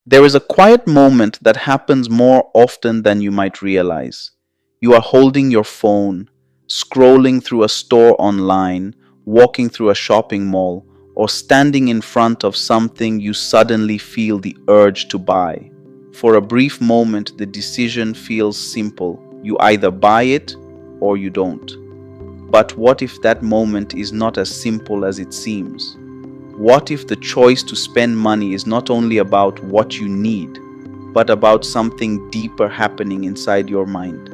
There is a quiet moment that happens more often than you might realize. You are holding your phone, scrolling through a store online, walking through a shopping mall, or standing in front of something you suddenly feel the urge to buy. For a brief moment, the decision feels simple. You either buy it or you don't. But what if that moment is not as simple as it seems? What if the choice to spend money is not only about what you need, but about something deeper happening inside your mind?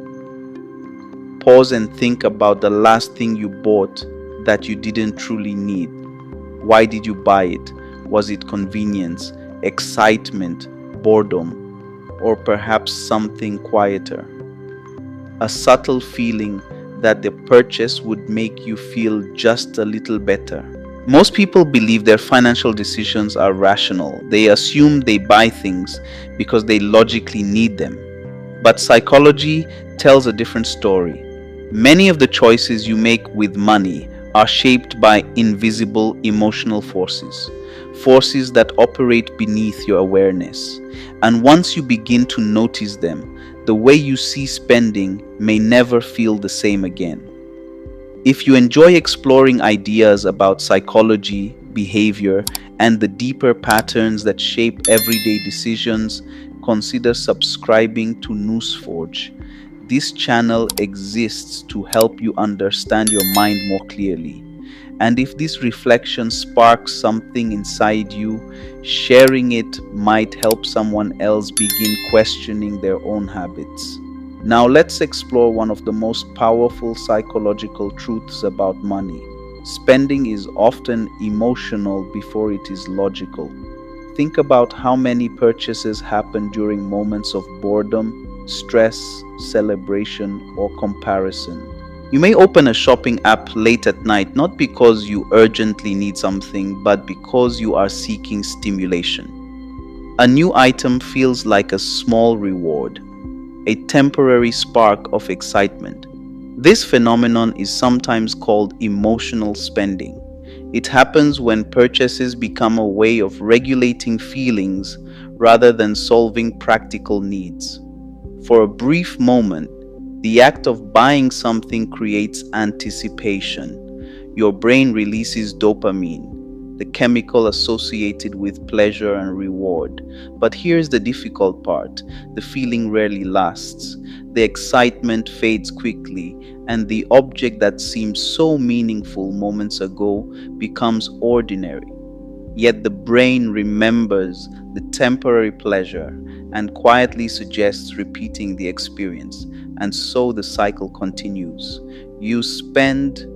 Pause and think about the last thing you bought that you didn't truly need. Why did you buy it? Was it convenience, excitement, boredom, or perhaps something quieter? A subtle feeling that the purchase would make you feel just a little better. Most people believe their financial decisions are rational. They assume they buy things because they logically need them. But psychology tells a different story. Many of the choices you make with money are shaped by invisible emotional forces, forces that operate beneath your awareness. And once you begin to notice them, the way you see spending may never feel the same again. If you enjoy exploring ideas about psychology, behavior, and the deeper patterns that shape everyday decisions, consider subscribing to Nousforge. This channel exists to help you understand your mind more clearly. And if this reflection sparks something inside you, sharing it might help someone else begin questioning their own habits. Now, let's explore one of the most powerful psychological truths about money. Spending is often emotional before it is logical. Think about how many purchases happen during moments of boredom, stress, celebration, or comparison. You may open a shopping app late at night not because you urgently need something, but because you are seeking stimulation. A new item feels like a small reward, a temporary spark of excitement. This phenomenon is sometimes called emotional spending. It happens when purchases become a way of regulating feelings rather than solving practical needs. For a brief moment, the act of buying something creates anticipation. Your brain releases dopamine, the chemical associated with pleasure and reward. But here's the difficult part: the feeling rarely lasts. The excitement fades quickly, and the object that seemed so meaningful moments ago becomes ordinary. Yet the brain remembers the temporary pleasure and quietly suggests repeating the experience, and so the cycle continues. You spend,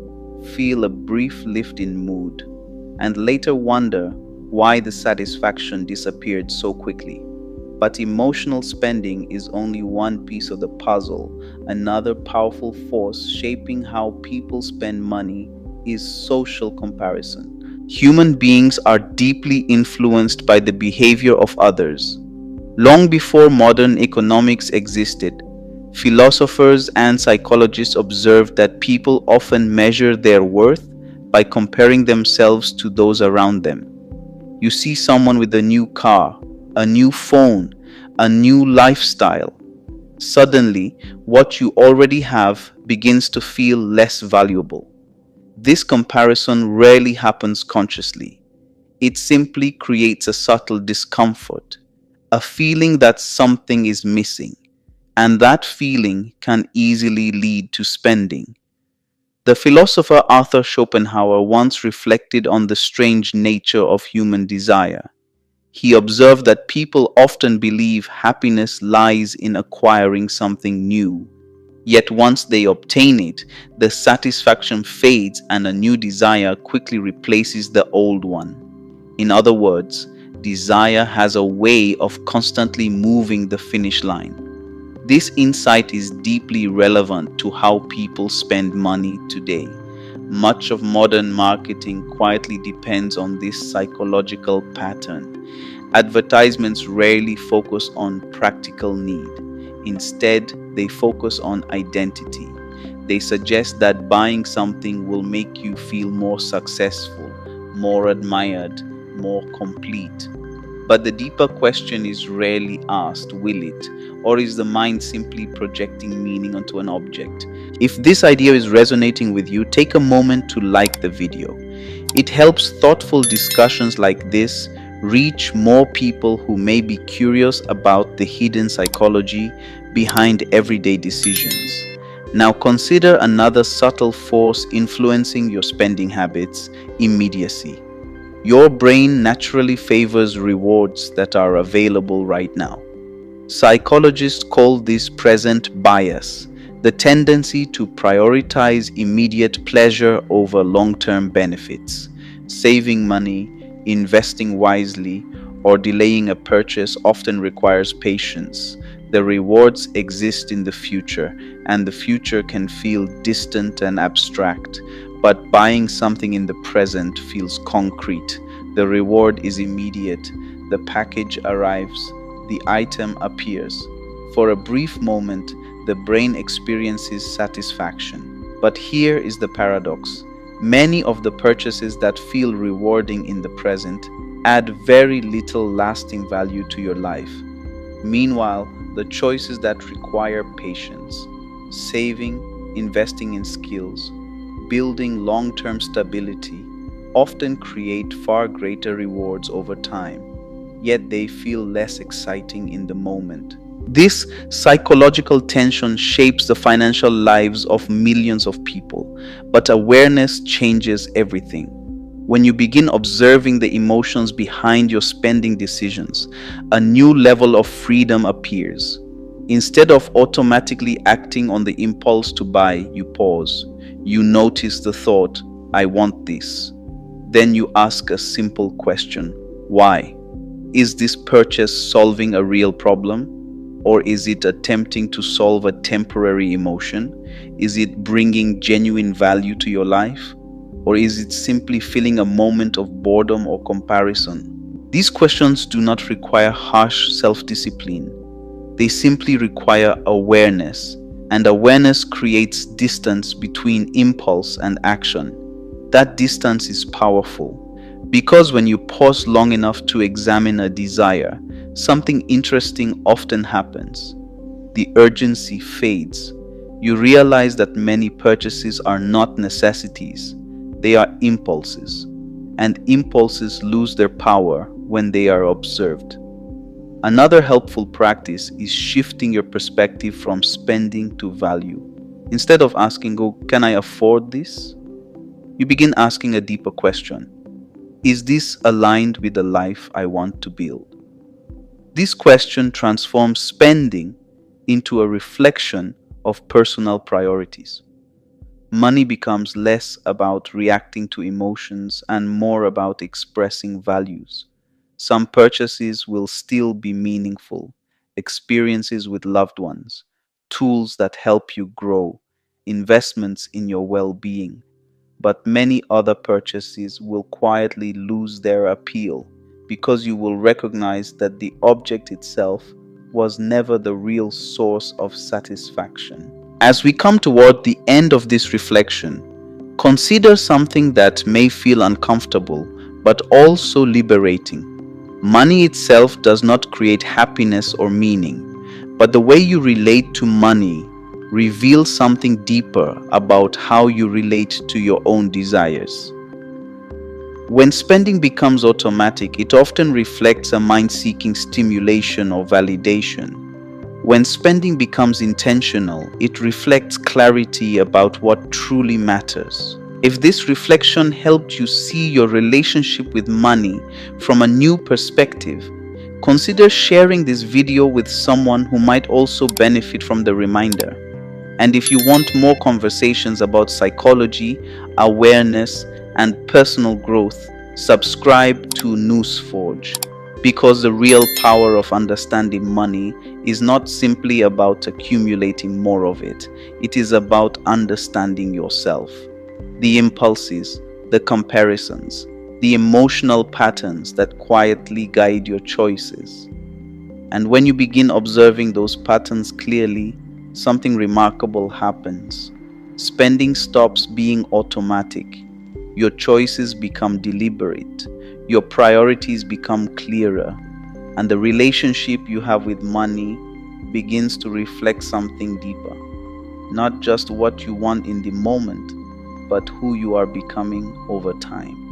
feel a brief lift in mood, and later wonder why the satisfaction disappeared so quickly. But emotional spending is only one piece of the puzzle. Another powerful force shaping how people spend money is social comparison. Human beings are deeply influenced by the behavior of others. Long before modern economics existed, philosophers and psychologists observed that people often measure their worth by comparing themselves to those around them. You see someone with a new car, a new phone, a new lifestyle. Suddenly, what you already have begins to feel less valuable. This comparison rarely happens consciously. It simply creates a subtle discomfort, a feeling that something is missing, and that feeling can easily lead to spending. The philosopher Arthur Schopenhauer once reflected on the strange nature of human desire. He observed that people often believe happiness lies in acquiring something new. Yet once they obtain it, the satisfaction fades and a new desire quickly replaces the old one. In other words, desire has a way of constantly moving the finish line. This insight is deeply relevant to how people spend money today. Much of modern marketing quietly depends on this psychological pattern. Advertisements rarely focus on practical need. Instead, they focus on identity. They suggest that buying something will make you feel more successful, more admired, more complete. But the deeper question is rarely asked, will it? Or is the mind simply projecting meaning onto an object? If this idea is resonating with you, take a moment to like the video. It helps thoughtful discussions like this reach more people who may be curious about the hidden psychology behind everyday decisions. Now consider another subtle force influencing your spending habits: immediacy. Your brain naturally favors rewards that are available right now. Psychologists call this present bias, the tendency to prioritize immediate pleasure over long-term benefits. Saving money, investing wisely, or delaying a purchase often requires patience. The rewards exist in the future, and the future can feel distant and abstract, but buying something in the present feels concrete. The reward is immediate, the package arrives, the item appears. For a brief moment, the brain experiences satisfaction. But here is the paradox. Many of the purchases that feel rewarding in the present add very little lasting value to your life. Meanwhile, the choices that require patience, saving, investing in skills, building long-term stability, often create far greater rewards over time, yet they feel less exciting in the moment. This psychological tension shapes the financial lives of millions of people, but awareness changes everything. When you begin observing the emotions behind your spending decisions, a new level of freedom appears. Instead of automatically acting on the impulse to buy, you pause. You notice the thought, I want this. Then you ask a simple question: why? Is this purchase solving a real problem? Or is it attempting to solve a temporary emotion? Is it bringing genuine value to your life? Or is it simply filling a moment of boredom or comparison? These questions do not require harsh self-discipline. They simply require awareness, and awareness creates distance between impulse and action. That distance is powerful, because when you pause long enough to examine a desire, something interesting often happens. The urgency fades. You realize that many purchases are not necessities, they are impulses, and impulses lose their power when they are observed. Another helpful practice is shifting your perspective from spending to value. Instead of asking, "Oh, can I afford this?" you begin asking a deeper question: is this aligned with the life I want to build? This question transforms spending into a reflection of personal priorities. Money becomes less about reacting to emotions and more about expressing values. Some purchases will still be meaningful: experiences with loved ones, tools that help you grow, investments in your well-being. But many other purchases will quietly lose their appeal because you will recognize that the object itself was never the real source of satisfaction. As we come toward the end of this reflection, consider something that may feel uncomfortable but also liberating. Money itself does not create happiness or meaning, but the way you relate to money reveals something deeper about how you relate to your own desires. When spending becomes automatic, it often reflects a mind seeking stimulation or validation. When spending becomes intentional, it reflects clarity about what truly matters. If this reflection helped you see your relationship with money from a new perspective, consider sharing this video with someone who might also benefit from the reminder. And if you want more conversations about psychology, awareness, and personal growth, subscribe to Nousforge, because the real power of understanding money is not simply about accumulating more of it. It is about understanding yourself, the impulses, the comparisons, the emotional patterns that quietly guide your choices. And when you begin observing those patterns clearly, something remarkable happens. Spending stops being automatic. Your choices become deliberate. Your priorities become clearer. and the relationship you have with money begins to reflect something deeper. Not just what you want in the moment, but who you are becoming over time.